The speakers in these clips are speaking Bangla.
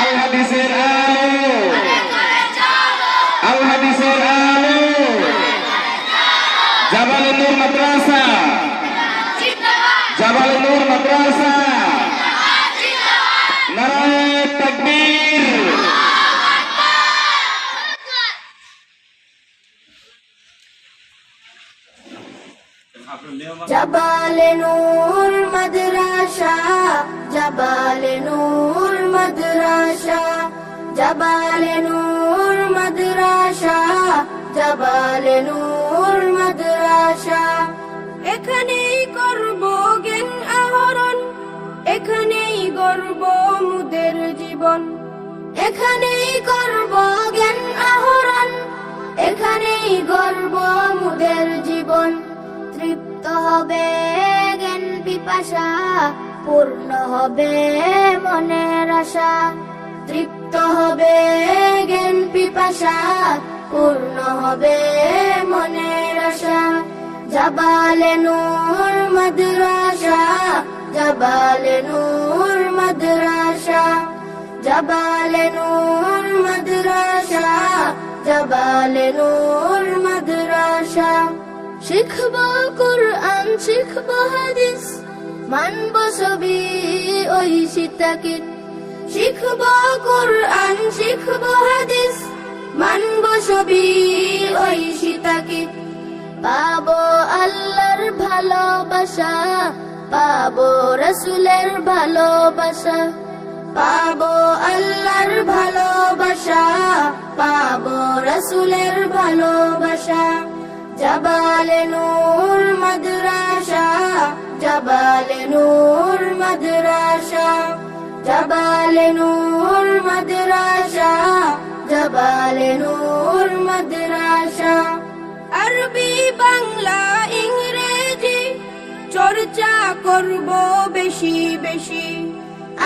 আল হাদিসের আলো, আল হাদিসের আলো, জাবালে নূর মাদ্রাসা, জাবালে নূর মাদ্রাসা, নারায়ে তাকবীর। জাবালে নূর মাদ্রাসা, জাবালে নূর মাদ্রাসা, জাবালে নূর মাদ্রাসা, জাবালে নূর মাদ্রাসা। এখানেই করব জ্ঞান আহরণ, এখানেই গড়ব মুদের জীবন, এখানেই করব জ্ঞান আহরণ, এখানেই গড়ব মুদের জীবন। তৃপ্ত হবে জ্ঞান পিপাসা, পূর্ণ হবে মনের আশা। তৃপ্ত হবে জ্ঞান পিপাসা, পূর্ণ হবে মনের আশা। জাবালে নূর মাদ্রাসা, জাবালে নূর মাদ্রাসা, জাবালে নূর মাদ্রাসা, জাবালে নূর মাদ্রাসা। শিখব কুরআন, শিখব হাদিস, মানব সবই ঐশী তাকিদ। শিখব কুরআন, শিখব হাদিস, মানব সবই ঐশী তাকিদ। পাবো আল্লাহর ভালোবাসা, পাবো রাসূলের ভালোবাসা, পাবো আল্লাহর ভালোবাসা, পাবো রাসূলের ভালোবাসা। জাবালে নূর মাদ্রাসা, জাবালে নূর মাদ্রাসা, জাবালে নূর মাদ্রাসা, জাবালে নূর মাদ্রাসা। আরবি বাংলা ইংরেজি চর্চা করব বেশি বেশি,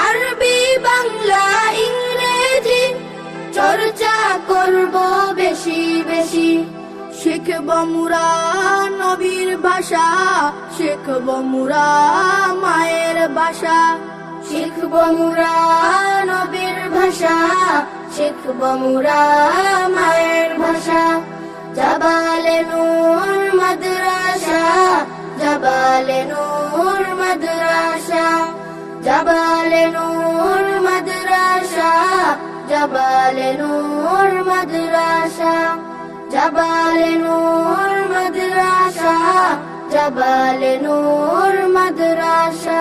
আরবি বাংলা ইংরেজি চর্চা করব বেশি বেশি। শিখব মুরা নবীর ভাষা, শিখব মুরা মায়ের ভাষা, শিখব মুরা নবীর ভাষা, শিখব মুরা মায়ের ভাষা। জাবালে নূর মাদ্রাসা, জাবালে নূর মাদ্রাসা, জাবালে নূর মাদ্রাসা, জাবালে নূর মাদ্রাসা, জাবালে নূর মাদ্রাসা, জাবালে নূর মাদ্রাসা,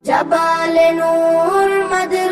জাবালে নূর মাদ্রাসা।